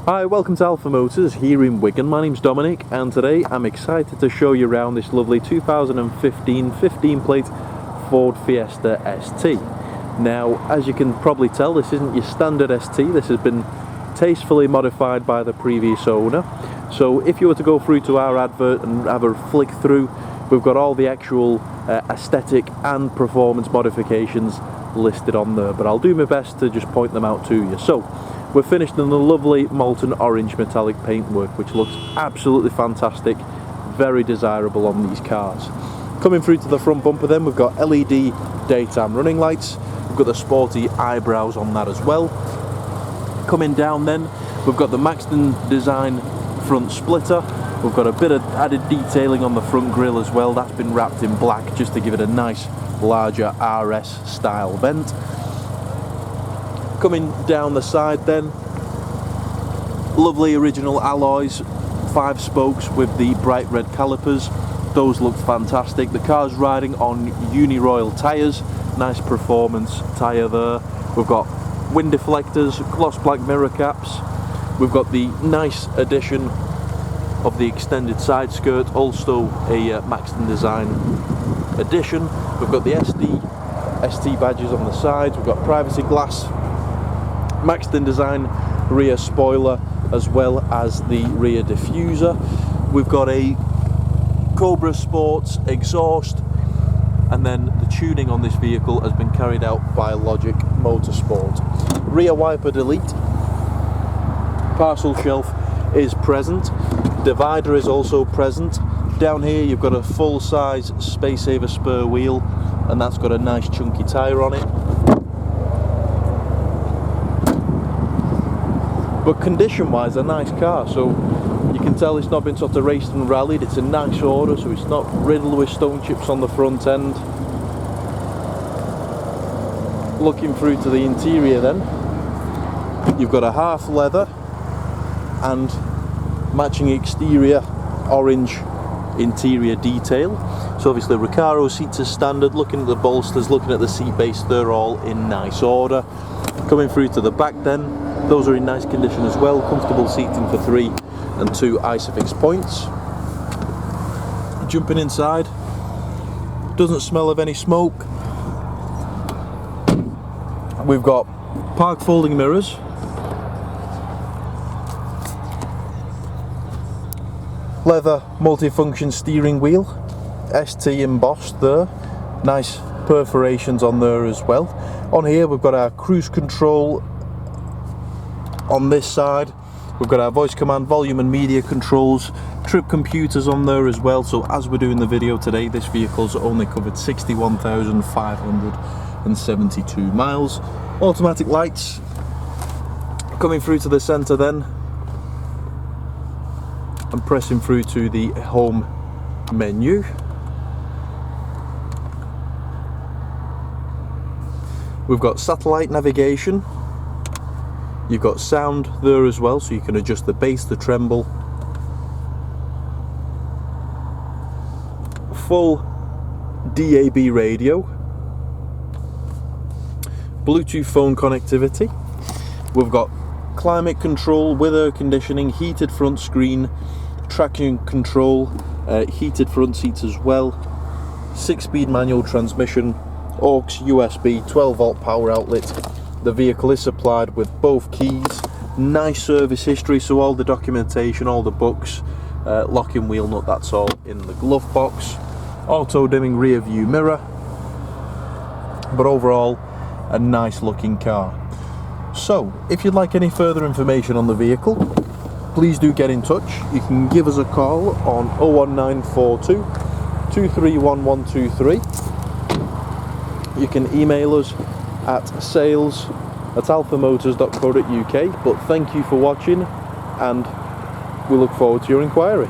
Hi, welcome to Alpha Motors here in Wigan. My name's Dominic and today I'm excited to show you around this lovely 2015 15 plate Ford Fiesta ST. Now, as you can probably tell, this isn't your standard ST. This has been tastefully modified by the previous owner. So if you were to go through to our advert and have a flick through, we've got all the actual aesthetic and performance modifications listed on there, but I'll do my best to just point them out to you. So we're finished in the lovely Molten Orange metallic paintwork, which looks absolutely fantastic, very desirable on these cars. Coming through to the front bumper then, we've got LED daytime running lights, we've got the sporty eyebrows on that as well. Coming down then, we've got the Maxton design front splitter, we've got a bit of added detailing on the front grille as well. That's been wrapped in black just to give it a nice larger RS style vent. Coming down the side then, lovely original alloys, 5 spokes with the bright red calipers. Those look fantastic. The car's riding on Uniroyal tyres, nice performance tyre there. We've got wind deflectors, gloss black mirror caps. We've got the nice addition of the extended side skirt, also a Maxton design addition. We've got the ST badges on the sides. We've got privacy glass, Maxton design rear spoiler, as well as the rear diffuser. We've got a Corbra Sports exhaust, and then the tuning on this vehicle has been carried out by Logic Motorsport. Rear wiper delete, parcel shelf is present, divider is also present. Down here you've got a full-size space saver spur wheel, and that's got a nice chunky tyre on it. But condition-wise, a nice car, so you can tell it's not been sort of raced and rallied. It's a nice order, so it's not riddled with stone chips on the front end. Looking through to the interior then, you've got a half leather and matching exterior orange interior detail. So obviously Recaros seats are standard. Looking at the bolsters, looking at the seat base, they're all in nice order. Coming through to the back then, those are in nice condition as well. Comfortable seating for 3 and 2 Isofix points. Jumping inside, doesn't smell of any smoke. We've got park folding mirrors, leather multifunction steering wheel, ST embossed there, nice perforations on there as well. On here we've got our cruise control. On this side we've got our voice command, volume and media controls, trip computers on there as well. So as we're doing the video today, this vehicle's only covered 61,572 miles. Automatic lights. Coming through to the centre then, and pressing through to the home menu. We've got satellite navigation. You've got sound there as well, so you can adjust the bass, the treble. Full DAB radio. Bluetooth phone connectivity. We've got climate control with air conditioning, heated front screen, traction control, heated front seats as well, 6-speed manual transmission, aux, USB, 12-volt power outlet. The vehicle is supplied with both keys, nice service history, so all the documentation, all the books, locking wheel nut, that's all in the glove box. Auto dimming rear view mirror, but overall a nice looking car. So if you'd like any further information on the vehicle, please do get in touch. You can give us a call on 01942 231 123. You can email us at sales@alphamotors.co.uk. But thank you for watching, and we look forward to your inquiry.